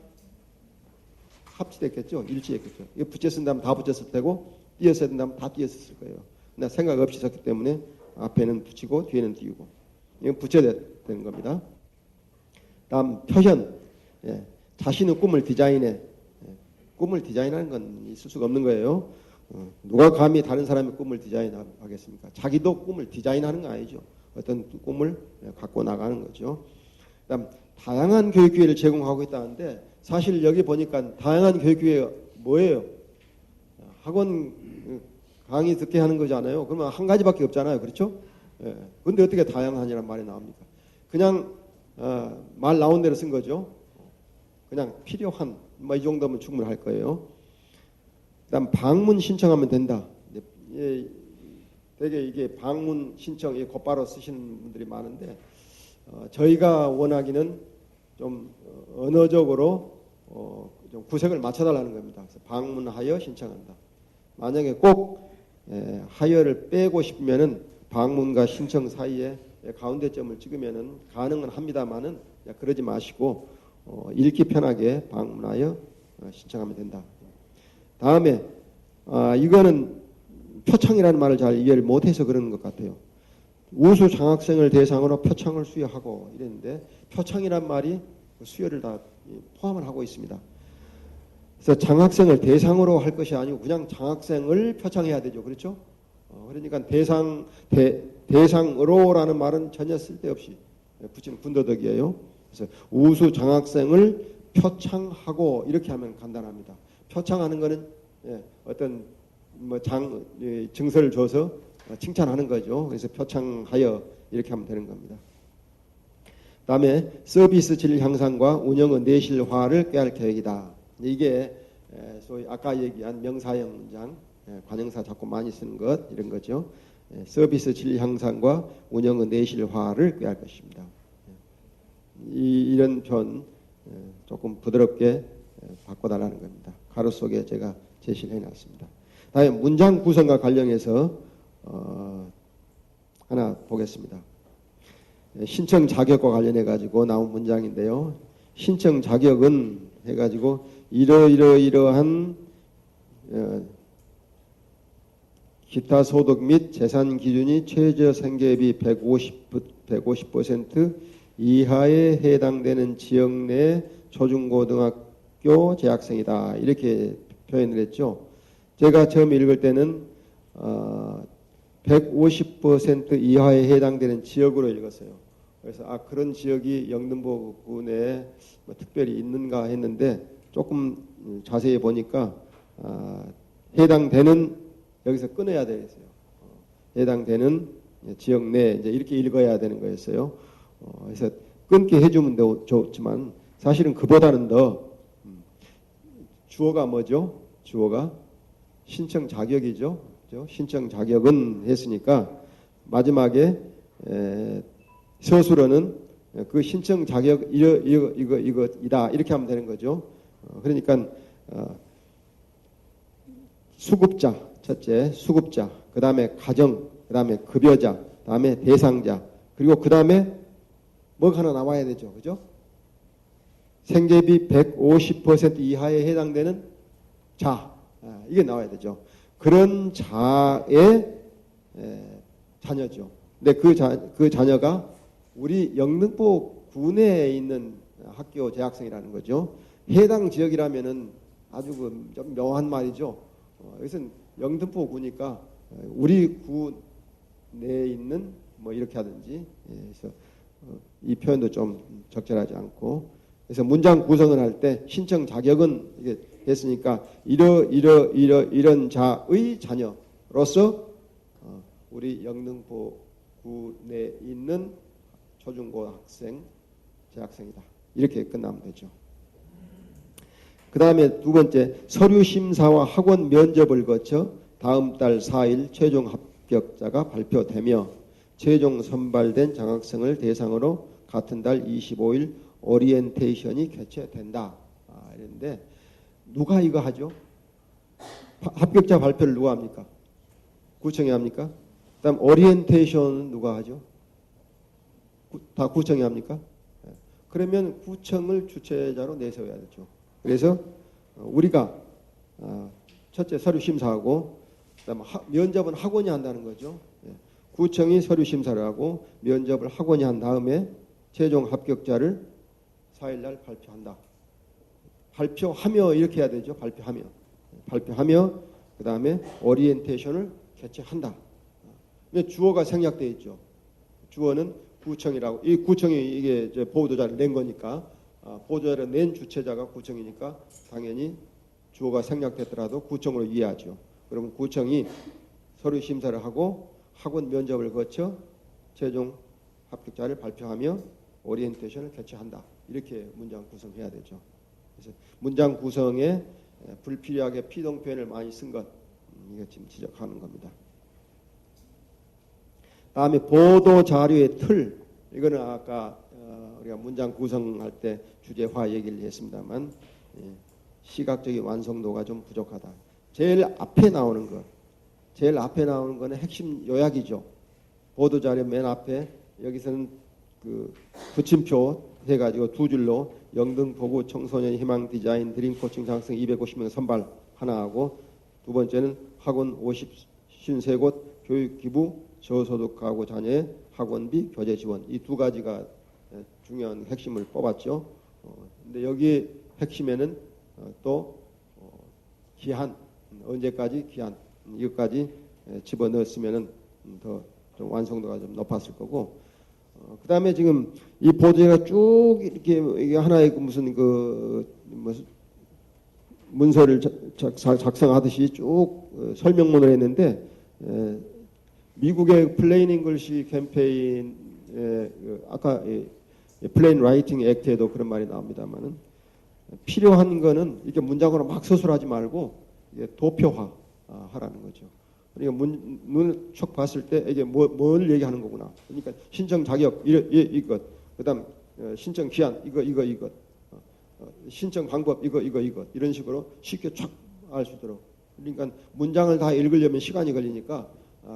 합치됐겠죠, 일치했겠죠. 이거 붙여 쓴다면 다 붙였을 테고 띄어 써야 된다면 다 띄어 썼을 거예요. 근데 생각 없이 썼기 때문에 앞에는 붙이고 뒤에는 띄우고, 이건 붙여야 되는 겁니다. 다음 표현, 자신의 꿈을 디자인해. 꿈을 디자인하는 건 있을 수가 없는 거예요. 누가 감히 다른 사람의 꿈을 디자인하겠습니까? 자기도 꿈을 디자인하는 거 아니죠. 어떤 꿈을 갖고 나가는 거죠. 그다음 다양한 교육 기회를 제공하고 있다는데 사실 여기 보니까 다양한 교육 기회가 뭐예요? 학원 강의 듣게 하는 거잖아요. 그러면 한 가지밖에 없잖아요. 그렇죠? 그런데 어떻게 다양하냐는 말이 나옵니까? 그냥 말 나온 대로 쓴 거죠. 그냥 필요한, 뭐 이 정도면 충분할 거예요. 그다음 방문 신청하면 된다. 되게 이게 방문 신청 곧바로 쓰시는 분들이 많은데 저희가 원하기는 좀 언어적으로 좀 구색을 맞춰달라는 겁니다. 그래서 방문하여 신청한다. 만약에 꼭 하여를 빼고 싶으면은 방문과 신청 사이에 가운데점을 찍으면은 가능은 합니다만은 그러지 마시고 읽기 편하게 방문하여 신청하면 된다. 다음에 이거는 표창이라는 말을 잘 이해를 못해서 그러는 것 같아요. 우수 장학생을 대상으로 표창을 수여하고 이랬는데 표창이란 말이 수여를 다 포함을 하고 있습니다. 그래서 장학생을 대상으로 할 것이 아니고 그냥 장학생을 표창해야 되죠. 그렇죠? 그러니까 대상으로라는 말은 전혀 쓸데없이 붙이는 군더더기예요. 그래서 우수 장학생을 표창하고 이렇게 하면 간단합니다. 표창하는 거는 어떤 증서를 줘서 칭찬하는 거죠. 그래서 표창하여 이렇게 하면 되는 겁니다. 다음에 서비스 질 향상과 운영의 내실화를 꾀할 계획이다. 이게 소위 아까 얘기한 명사형 문장, 관형사 자꾸 많이 쓰는 것 이런 거죠. 서비스 질 향상과 운영의 내실화를 꾀할 것입니다. 이런 표현 조금 부드럽게 바꿔달라는 겁니다. 가로 속에 제가 제시를 해놨습니다. 다음에 문장 구성과 관련해서 하나 보겠습니다. 신청 자격과 관련해 가지고 나온 문장인데요. 신청 자격은 해가지고 이러한 기타 소득 및 재산 기준이 최저 생계비 150% 이하에 해당되는 지역 내 초중고등학교 재학생이다. 이렇게 표현을 했죠. 제가 처음 읽을 때는 150% 이하에 해당되는 지역으로 읽었어요. 그래서 그런 지역이 영등포군에 특별히 있는가 했는데 조금 자세히 보니까 해당되는 여기서 끊어야 되겠어요. 해당되는 지역 내 이제 이렇게 읽어야 되는 거였어요. 그래서 끊게 해주면 좋지만 사실은 그보다는 더 주어가 뭐죠? 주어가 신청 자격이죠. 신청 자격은 했으니까 마지막에 서술어는 그 신청 자격 이거이다 이렇게 하면 되는 거죠. 그러니까 수급자 첫째 수급자, 그 다음에 가정, 그 다음에 급여자, 다음에 대상자, 그리고 그 다음에 뭐가 하나 나와야 되죠, 그죠? 생계비 150% 이하에 해당되는 자, 이게 나와야 되죠. 그런 자의 자녀죠. 근데 그 자녀가 우리 영등포 군에 있는 학교 재학생이라는 거죠. 해당 지역이라면은 아주 좀 묘한 말이죠. 여기서는 영등포 구니까 우리 구 내에 있는 뭐 이렇게 하든지, 그래서 이 표현도 좀 적절하지 않고, 그래서 문장 구성을 할 때 신청 자격은 이게 했으니까 이런 자의 자녀로서 우리 영등포 구내에 있는 초중고 학생, 재학생이다. 이렇게 끝나면 되죠. 그 다음에 두 번째, 서류 심사와 학원 면접을 거쳐 다음 달 4일 최종 합격자가 발표되며 최종 선발된 장학생을 대상으로 같은 달 25일 오리엔테이션이 개최된다. 이랬는데 누가 이거 하죠? 합격자 발표를 누가 합니까? 구청이 합니까? 그 다음 오리엔테이션은 누가 하죠? 다 구청이 합니까? 그러면 구청을 주최자로 내세워야 되죠. 그래서 우리가 첫째 서류 심사하고 그다음에 면접은 학원이 한다는 거죠. 구청이 서류 심사를 하고 면접을 학원이 한 다음에 최종 합격자를 4일날 발표한다. 발표하며 이렇게 해야 되죠. 발표하며 그 다음에 오리엔테이션을 개최한다. 주어가 생략되어 있죠. 주어는 구청이라고, 이 구청이 이게 이제 보호도자를 낸 거니까 보호도자를 낸 주체자가 구청이니까 당연히 주어가 생략됐더라도 구청으로 이해하죠. 그러면 구청이 서류 심사를 하고 학원 면접을 거쳐 최종 합격자를 발표하며 오리엔테이션을 개최한다. 이렇게 문장 구성해야 되죠. 그래서 문장 구성에 불필요하게 피동 표현을 많이 쓴 것, 이거 지금 지적하는 겁니다. 다음에 보도 자료의 틀, 이거는 아까 우리가 문장 구성할 때 주제화 얘기를 했습니다만 시각적인 완성도가 좀 부족하다. 제일 앞에 나오는 거는 핵심 요약이죠. 보도 자료 맨 앞에 여기서는 그 붙임표 해가지고 두 줄로 영등포구 청소년 희망 디자인 드림 코칭 장학생 250명 선발 하나 하고, 두 번째는 학원 53곳 교육기부, 저소득 가구 자녀의 학원비, 교재 지원 이 두 가지가 중요한 핵심을 뽑았죠. 근데 여기 핵심에는 또 기한, 언제까지 기한 이것까지 집어넣었으면은 더 좀 완성도가 좀 높았을 거고. 그다음에 지금 이 보도자가 쭉 이렇게 이게 하나의 무슨 문서를 작성하듯이 쭉 설명문을 했는데 미국의 플레인 잉글시 캠페인 아까 플레인 라이팅 액트에도 그런 말이 나옵니다만은 필요한 거는 이렇게 문장으로 막 서술하지 말고 이게 도표화 하라는 거죠. 그러니까 눈을 쭉 봤을 때 이게 뭘 얘기하는 거구나. 그러니까 신청 자격 이것, 그다음 신청 기한 이것, 신청 방법 이것 이런 식으로 쉽게 쫙 알 수 있도록. 그러니까 문장을 다 읽으려면 시간이 걸리니까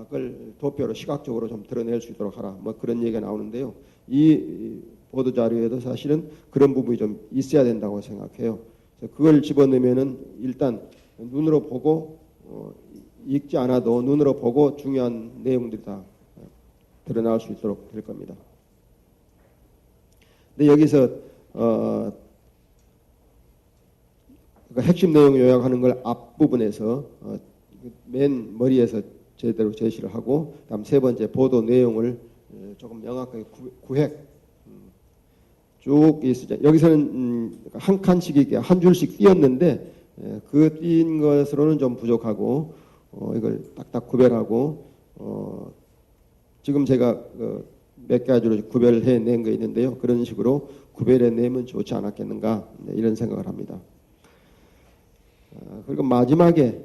그걸 도표로 시각적으로 좀 드러낼 수 있도록 하라. 뭐 그런 얘기가 나오는데요. 이 보도 자료에도 사실은 그런 부분이 좀 있어야 된다고 생각해요. 그래서 그걸 집어넣으면은 일단 눈으로 보고 읽지 않아도 눈으로 보고 중요한 내용들이 다 드러날 수 있도록 될 겁니다. 근데 여기서 핵심 내용 요약하는 걸 앞부분에서 맨 머리에서 제대로 제시를 하고, 다음 세 번째 보도 내용을 조금 명확하게 구획 쭉 있으죠. 여기서는 한 칸씩 이렇게 한 줄씩 띄었는데 그 띈 것으로는 좀 부족하고 이걸 딱딱 구별하고 지금 제가 몇 가지로 구별해 낸 거 있는데요. 그런 식으로 구별해 내면 좋지 않았겠는가 이런 생각을 합니다. 그리고 마지막에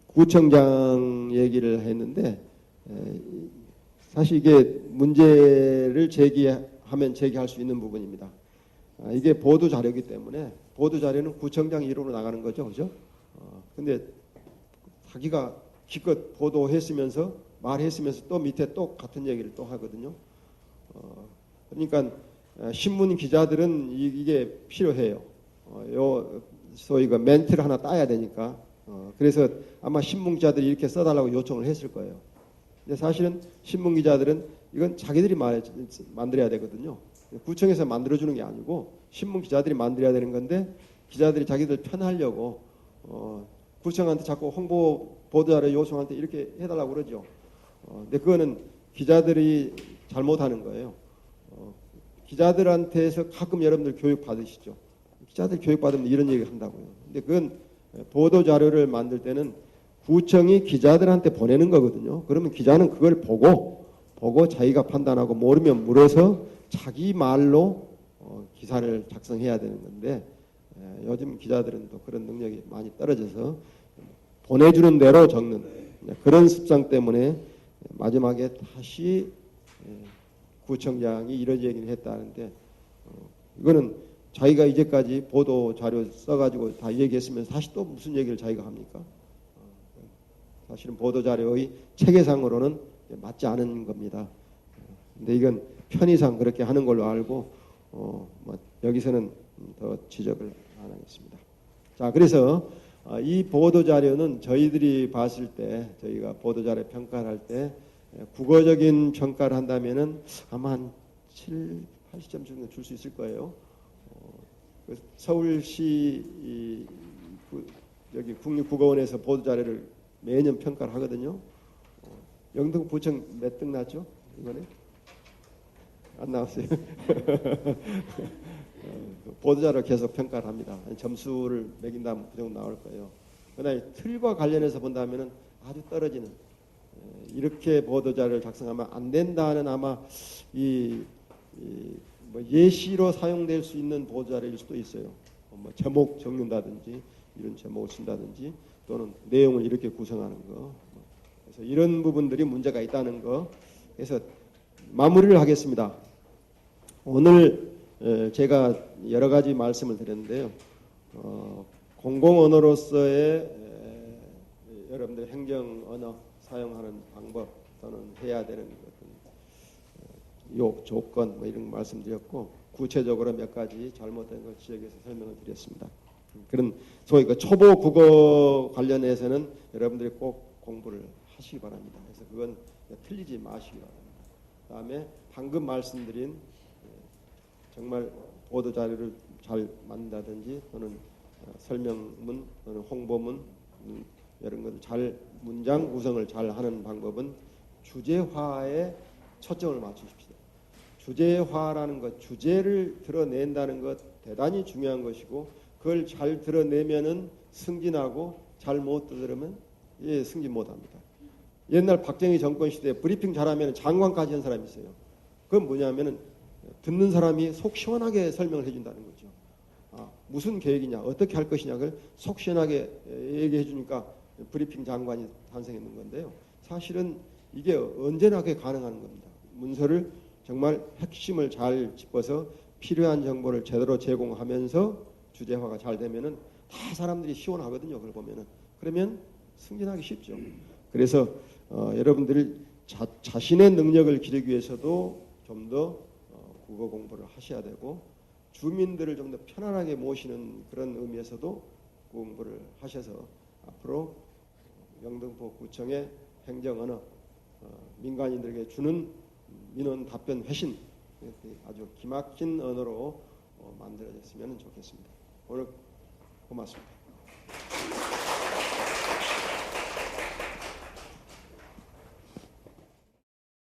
구청장 얘기를 했는데 사실 이게 문제를 제기하면 제기할 수 있는 부분입니다. 이게 보도 자료이기 때문에 보도 자료는 구청장 이름으로 나가는 거죠, 그죠? 근데 자기가 기껏 보도했으면서 말했으면서 또 밑에 또 같은 얘기를 또 하거든요. 그러니까 신문 기자들은 이게 필요해요. 요 소위 그 멘트를 하나 따야 되니까. 그래서 아마 신문 기자들이 이렇게 써달라고 요청을 했을 거예요. 근데 사실은 신문 기자들은 이건 자기들이 만들어야 되거든요. 구청에서 만들어주는 게 아니고 신문 기자들이 만들어야 되는 건데 기자들이 자기들 편하려고 구청한테 자꾸 홍보 보도자료 요청할 때 이렇게 해달라고 그러죠. 근데 그거는 기자들이 잘못하는 거예요. 기자들한테서 가끔 여러분들 교육 받으시죠. 기자들 교육 받으면 이런 얘기 한다고요. 근데 그건 보도 자료를 만들 때는 구청이 기자들한테 보내는 거거든요. 그러면 기자는 그걸 보고 자기가 판단하고 모르면 물어서 자기 말로 기사를 작성해야 되는 건데 요즘 기자들은 또 그런 능력이 많이 떨어져서 보내주는 대로 적는 그런 습성 때문에 마지막에 다시 구청장이 이런 얘기를 했다는데 이거는 자기가 이제까지 보도 자료 써가지고 다 얘기했으면 다시 또 무슨 얘기를 자기가 합니까? 사실은 보도 자료의 체계상으로는 맞지 않은 겁니다. 근데 이건 편의상 그렇게 하는 걸로 알고 여기서는 더 지적을 안 하겠습니다. 자, 그래서 이 보도 자료는 저희들이 봤을 때 저희가 보도 자료 평가를 할 때 국어적인 평가를 한다면은 아마 한 7, 80점 정도 줄 수 있을 거예요. 서울시 여기 국립국어원에서 보도 자료를 매년 평가를 하거든요. 영등포청 몇 등 났죠? 이번에? 안 나왔어요. 보도자료 계속 평가를 합니다. 점수를 매긴다면 그 정도 나올 거예요. 그러나 틀과 관련해서 본다면 아주 떨어지는 이렇게 보도자료를 작성하면 안 된다는 아마 뭐 예시로 사용될 수 있는 보도자료일 수도 있어요. 뭐 제목 적는다든지 이런 제목을 쓴다든지 또는 내용을 이렇게 구성하는 거. 그래서 이런 부분들이 문제가 있다는 거. 그래서 마무리를 하겠습니다. 오늘 제가 여러 가지 말씀을 드렸는데요. 공공언어로서의 여러분들 행정 언어 사용하는 방법 또는 해야 되는 조건 뭐 이런 말씀드렸고 구체적으로 몇 가지 잘못된 걸 지적해서 설명을 드렸습니다. 그런 소위 그 초보 국어 관련해서는 여러분들이 꼭 공부를 하시기 바랍니다. 그래서 그건 틀리지 마시기 바랍니다. 그다음에 방금 말씀드린 정말 보도 자료를 잘 만든다든지 또는 설명문 또는 홍보문 이런 것을 잘 문장 구성을 잘 하는 방법은 주제화에 초점을 맞추십시오. 주제화라는 것, 주제를 드러낸다는 것 대단히 중요한 것이고 그걸 잘 드러내면은 승진하고 잘 못 들으면 승진 못합니다. 옛날 박정희 정권 시대에 브리핑 잘하면 장관까지 한 사람이 있어요. 그건 뭐냐면은 듣는 사람이 속 시원하게 설명을 해준다는 거죠. 무슨 계획이냐, 어떻게 할 것이냐, 그걸 속 시원하게 얘기해 주니까 브리핑 장관이 탄생했는 건데요. 사실은 이게 언제나 그게 가능한 겁니다. 문서를 정말 핵심을 잘 짚어서 필요한 정보를 제대로 제공하면서 주제화가 잘 되면은 다 사람들이 시원하거든요. 그걸 보면은. 그러면 승진하기 쉽죠. 그래서 여러분들이 자신의 능력을 기르기 위해서도 좀 더 국어 공부를 하셔야 되고 주민들을 좀 더 편안하게 모시는 그런 의미에서도 공부를 하셔서 앞으로 영등포 구청의 행정 언어, 민간인들에게 주는 민원 답변 회신 아주 기막힌 언어로 만들어졌으면 좋겠습니다. 오늘 고맙습니다.